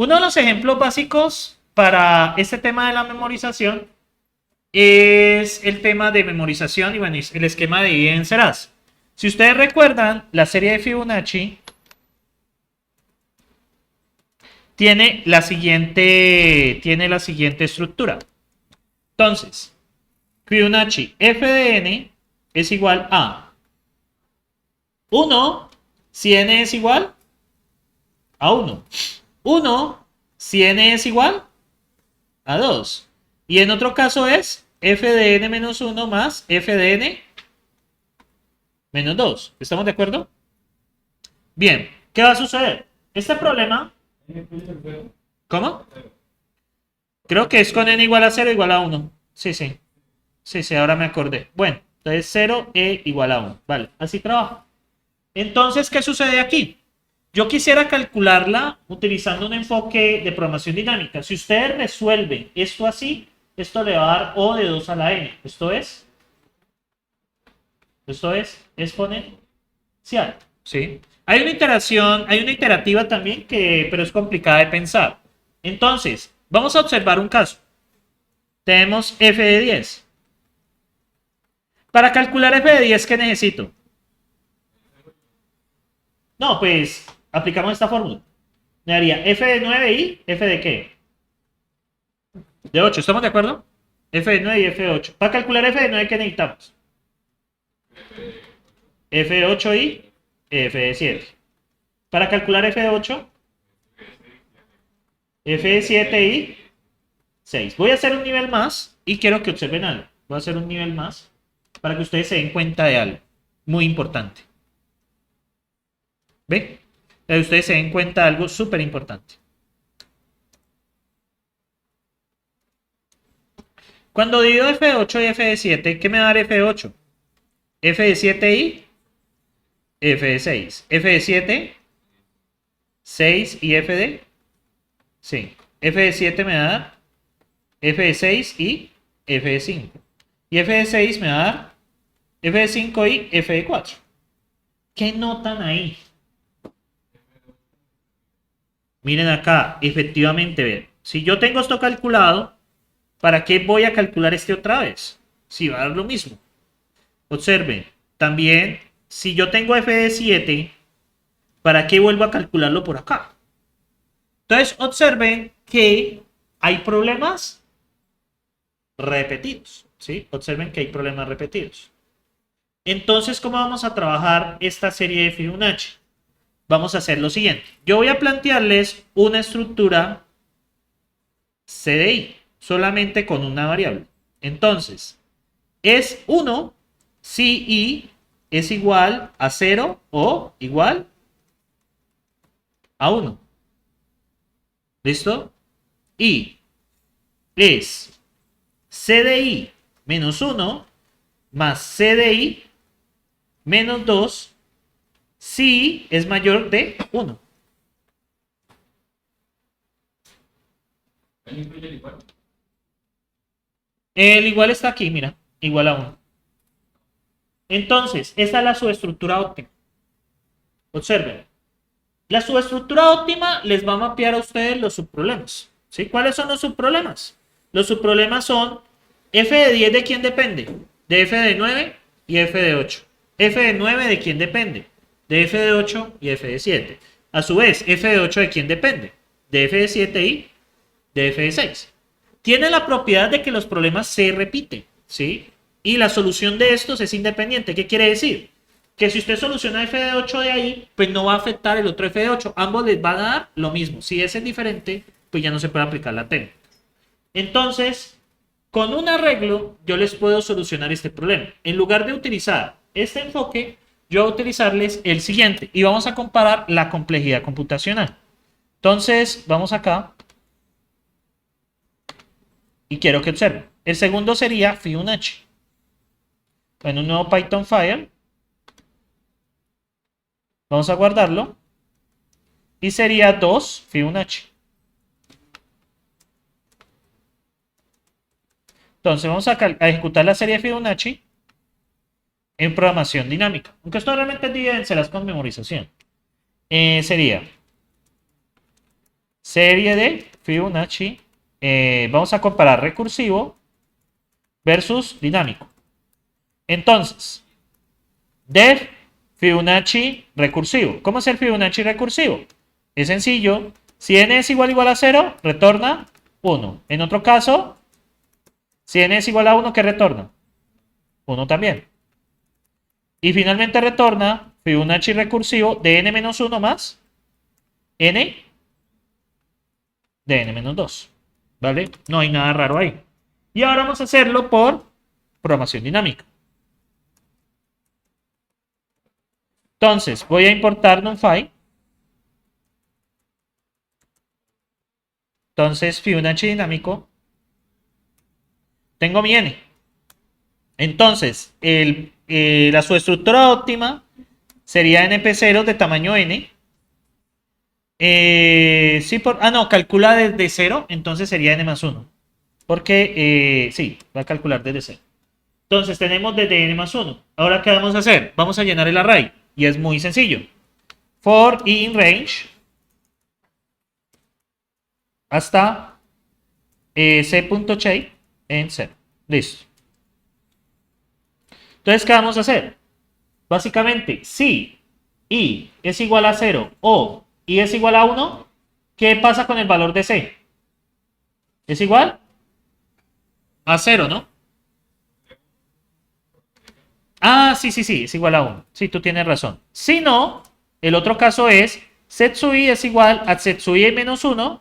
Uno de los ejemplos básicos para este tema de la memorización es el tema de memorización y bueno, el esquema de divide y vencerás. Si ustedes recuerdan, la serie de Fibonacci tiene la siguiente estructura. Entonces, Fibonacci f de n es igual a 1 si n es igual a 1. 1 si n es igual a 2. Y en otro caso es f de n menos 1 más f de n menos 2. ¿Estamos de acuerdo? Bien, ¿qué va a suceder? Este problema... ¿Cómo? Creo que es con n igual a 0 igual a 1. Sí, sí. Sí, sí, ahora me acordé. Bueno, entonces 0 e igual a 1. Vale, así trabaja. Entonces, ¿qué sucede aquí? Yo quisiera calcularla utilizando un enfoque de programación dinámica. Si ustedes resuelven esto así, esto le va a dar O de 2 a la n. Esto es exponencial. ¿Sí? Hay una iterativa también, pero es complicada de pensar. Entonces, vamos a observar un caso. Tenemos f de 10. Para calcular f de 10, ¿qué necesito? No, pues aplicamos esta fórmula. Me daría f de 9 y f de ¿qué? De 8, ¿estamos de acuerdo? F de 9 y f de 8. Para calcular f de 9, ¿qué necesitamos? F de 8 y f de 7. Para calcular f de 8, f de 7 y 6. Voy a hacer un nivel más y quiero que observen algo. Voy a hacer un nivel más para que ustedes se den cuenta de algo muy importante. ¿Ve? Para que ustedes se den cuenta de algo súper importante. Cuando divido f de 8 y f de 7, ¿qué me va a dar f de 8? F de 7 y f de 6. F de 7, 6 y f de 5. F de 7 me va a dar f de 6 y f de 5. Y f de 6 me va a dar f de 5 y f de 4. ¿Qué notan ahí? Miren acá, efectivamente, ven. Si yo tengo esto calculado, ¿para qué voy a calcular este otra vez? Si va a dar lo mismo. Observen, también, si yo tengo f de 7, ¿para qué vuelvo a calcularlo por acá? Entonces, observen que hay problemas repetidos, ¿sí? Observen que hay problemas repetidos. Entonces, ¿cómo vamos a trabajar esta serie de Fibonacci? Vamos a hacer lo siguiente. Yo voy a plantearles una estructura CDI, solamente con una variable. Entonces, es 1 si I es igual a 0 o igual a 1. ¿Listo? Y es CDI menos 1 más CDI menos 2 si es mayor de 1. El igual está aquí, mira, igual a 1. Entonces, esta es la subestructura óptima. Observen. La subestructura óptima les va a mapear a ustedes los subproblemas. ¿Sí? ¿Cuáles son los subproblemas? Los subproblemas son f de 10 de quién depende. De f de 9 y f de 8. F de 9 de quién depende. De f de 8 y f de 7. A su vez, f de 8 de quién depende. De f de 7 y de f de 6. Tiene la propiedad de que los problemas se repiten. ¿Sí? Y la solución de estos es independiente. ¿Qué quiere decir? Que si usted soluciona f de 8 de ahí, pues no va a afectar el otro f de 8. Ambos les va a dar lo mismo. Si ese es diferente, pues ya no se puede aplicar la técnica. Entonces, con un arreglo, yo les puedo solucionar este problema. En lugar de utilizar este enfoque, yo voy a utilizarles el siguiente. Y vamos a comparar la complejidad computacional. Entonces, vamos acá. Y quiero que observen. El segundo sería Fibonacci. En un nuevo Python file. Vamos a guardarlo. Y sería 2 Fibonacci. Entonces vamos a ejecutar la serie de Fibonacci en programación dinámica. Aunque esto realmente es con memorización. Sería serie de Fibonacci. Vamos a comparar recursivo versus dinámico. Entonces, def Fibonacci recursivo. ¿Cómo es el Fibonacci recursivo? Es sencillo. Si n es igual a 0, retorna 1. En otro caso, si n es igual a 1, ¿qué retorna? 1 también. Y finalmente retorna Fibonacci recursivo de n-1 más n de n-2. ¿Vale? No hay nada raro ahí. Y ahora vamos a hacerlo por programación dinámica. Entonces, voy a importar NumPy. Entonces, Fibonacci dinámico. Tengo mi n. Entonces, la subestructura óptima sería NP0 de tamaño n. No, calcula desde 0, entonces sería n más 1. Porque, sí, va a calcular desde 0. Entonces, tenemos desde n más 1. Ahora, ¿qué vamos a hacer? Vamos a llenar el array. Y es muy sencillo. For in range hasta c.shape en 0. Listo. Entonces, ¿qué vamos a hacer? Básicamente, si i es igual a 0 o i es igual a 1, ¿qué pasa con el valor de c? ¿Es igual? A 0, ¿no? Ah, sí, es igual a 1. Sí, tú tienes razón. Si no, el otro caso es Setsui es igual a Setsui menos 1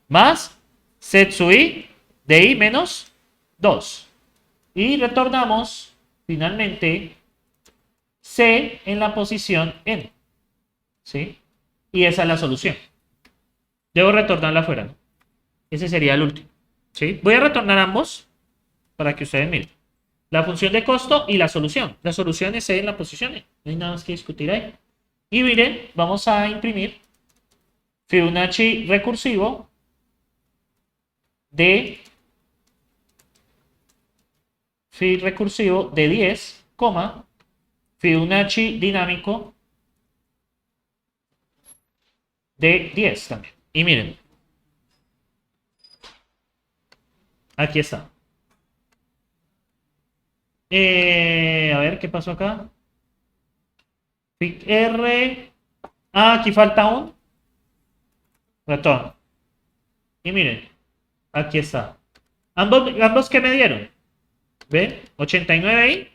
más Setsui de i menos 2. Y retornamos finalmente c en la posición n. ¿Sí? Y esa es la solución. Debo retornarla afuera, ¿no? Ese sería el último. ¿Sí? Voy a retornar ambos para que ustedes miren. La función de costo y la solución. La solución es C en la posición E. No hay nada más que discutir ahí. Y miren, vamos a imprimir Fibonacci recursivo de de 10, Fibonacci dinámico de 10 también. Y miren, aquí está. A ver, ¿qué pasó acá? Pic R. Ah, aquí falta un retorno. Y miren, aquí está. Ambos que me dieron. ¿Ven? 89 y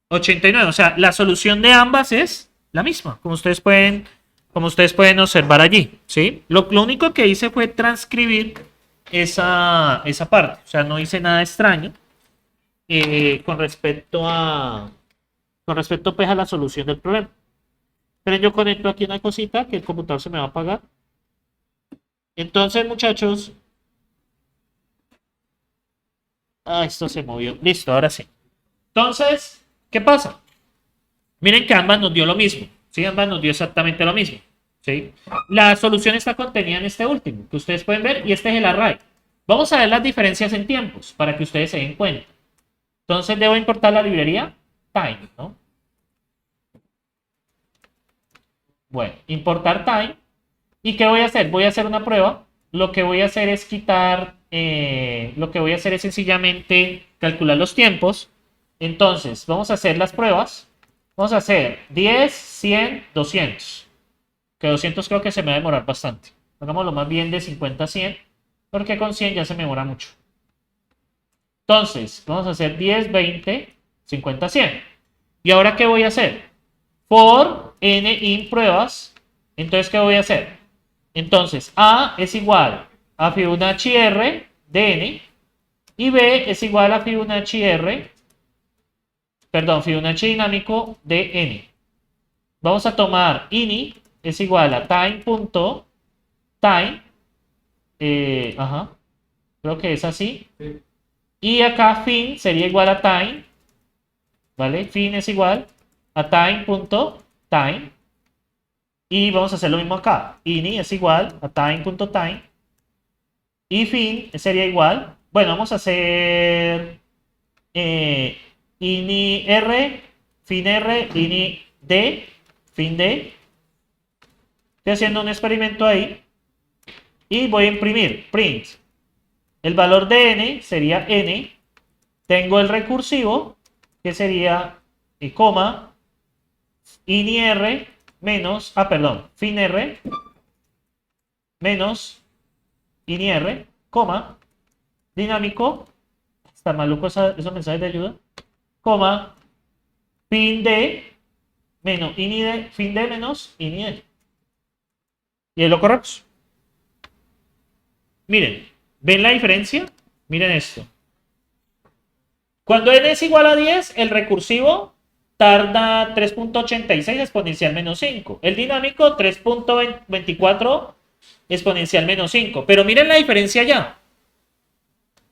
89. O sea, la solución de ambas es la misma, como ustedes pueden observar allí. ¿Sí? Lo único que hice fue transcribir esa parte. O sea, no hice nada extraño con respecto pues, a la solución del problema. Pero yo conecto aquí una cosita que el computador se me va a apagar. Entonces, muchachos. Ah, esto se movió. Listo, ahora sí. Entonces, ¿qué pasa? Miren que ambas nos dio lo mismo. ¿Sí? Ambas nos dio exactamente lo mismo. ¿Sí? La solución está contenida en este último, que ustedes pueden ver, y este es el array. Vamos a ver las diferencias en tiempos, para que ustedes se den cuenta. Entonces, debo importar la librería time, ¿no? Bueno, importar time. ¿Y qué voy a hacer? Voy a hacer una prueba. Lo que voy a hacer es sencillamente calcular los tiempos. Entonces, vamos a hacer las pruebas. Vamos a hacer 10, 100, 200. Que 200 creo que se me va a demorar bastante. Hagámoslo más bien de 50 a 100, porque con 100 ya se me demora mucho. Entonces, vamos a hacer 10, 20, 50, 100. ¿Y ahora qué voy a hacer? For n in pruebas. Entonces, ¿qué voy a hacer? Entonces, A es igual a Fibonacci R de n y B es igual a Fibonacci dinámico de n. Vamos a tomar ini es igual a time.time. Creo que es así. Sí. Y acá fin sería igual a time. ¿Vale? Fin es igual a time.time. Y vamos a hacer lo mismo acá. Ini es igual a time.time. Y fin sería igual. Bueno, vamos a hacer ini R, fin R, ini D, fin D. Estoy haciendo un experimento ahí. y voy a imprimir print. El valor de n sería n. Tengo el recursivo, que sería coma, ini menos, fin r menos ini coma, dinámico, está maluco esos mensajes de ayuda, coma, fin d menos ini d, fin d menos ini d. Y es lo correcto. Miren, ¿ven la diferencia? Miren esto. Cuando n es igual a 10, el recursivo tarda 3.86 exponencial menos 5. El dinámico 3.24 exponencial menos 5. Pero miren la diferencia ya.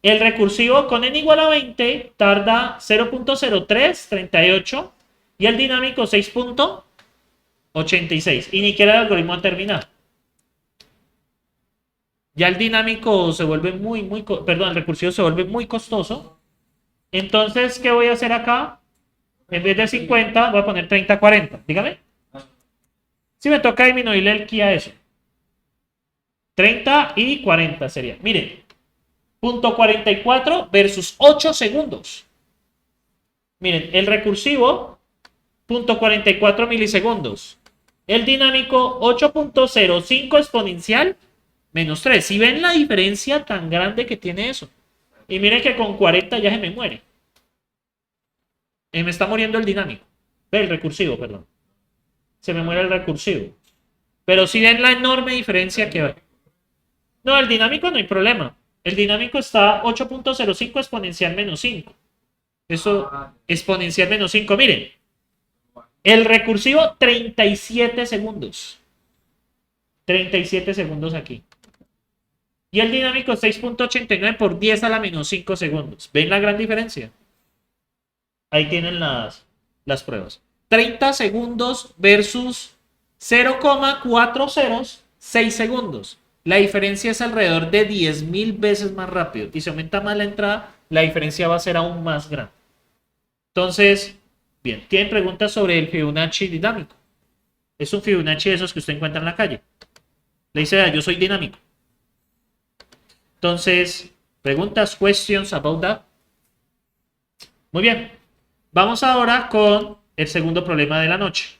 El recursivo con n igual a 20 tarda 0.0338 y el dinámico 6.86. Y ni siquiera el algoritmo ha terminado. Ya el dinámico se vuelve el recursivo se vuelve muy costoso. Entonces, ¿qué voy a hacer acá? En vez de 50, voy a poner 30-40. Dígame. Si me toca disminuirle el ki a eso. 30 y 40 sería. Miren. Punto 44 versus 8 segundos. Miren, el recursivo, punto 44 milisegundos. El dinámico, 8.05 exponencial menos 3. Si ven la diferencia tan grande que tiene eso. Y miren que con 40 ya se me muere. Me está muriendo el dinámico. El recursivo, perdón. Se me muere el recursivo. Pero si ven la enorme diferencia que hay. No, el dinámico no hay problema. El dinámico está 8.05 exponencial menos 5. Eso, exponencial menos 5. Miren. El recursivo, 37 segundos. 37 segundos aquí. Y el dinámico 6.89 por 10 a la menos 5 segundos. ¿Ven la gran diferencia? Ahí tienen las pruebas. 30 segundos versus 0,406 segundos. La diferencia es alrededor de 10.000 veces más rápido. Y si aumenta más la entrada, la diferencia va a ser aún más grande. Entonces, bien, ¿tienen preguntas sobre el Fibonacci dinámico? Es un Fibonacci de esos que usted encuentra en la calle. Le dice, yo soy dinámico. Entonces, preguntas, questions about that. Muy bien. Vamos ahora con el segundo problema de la noche.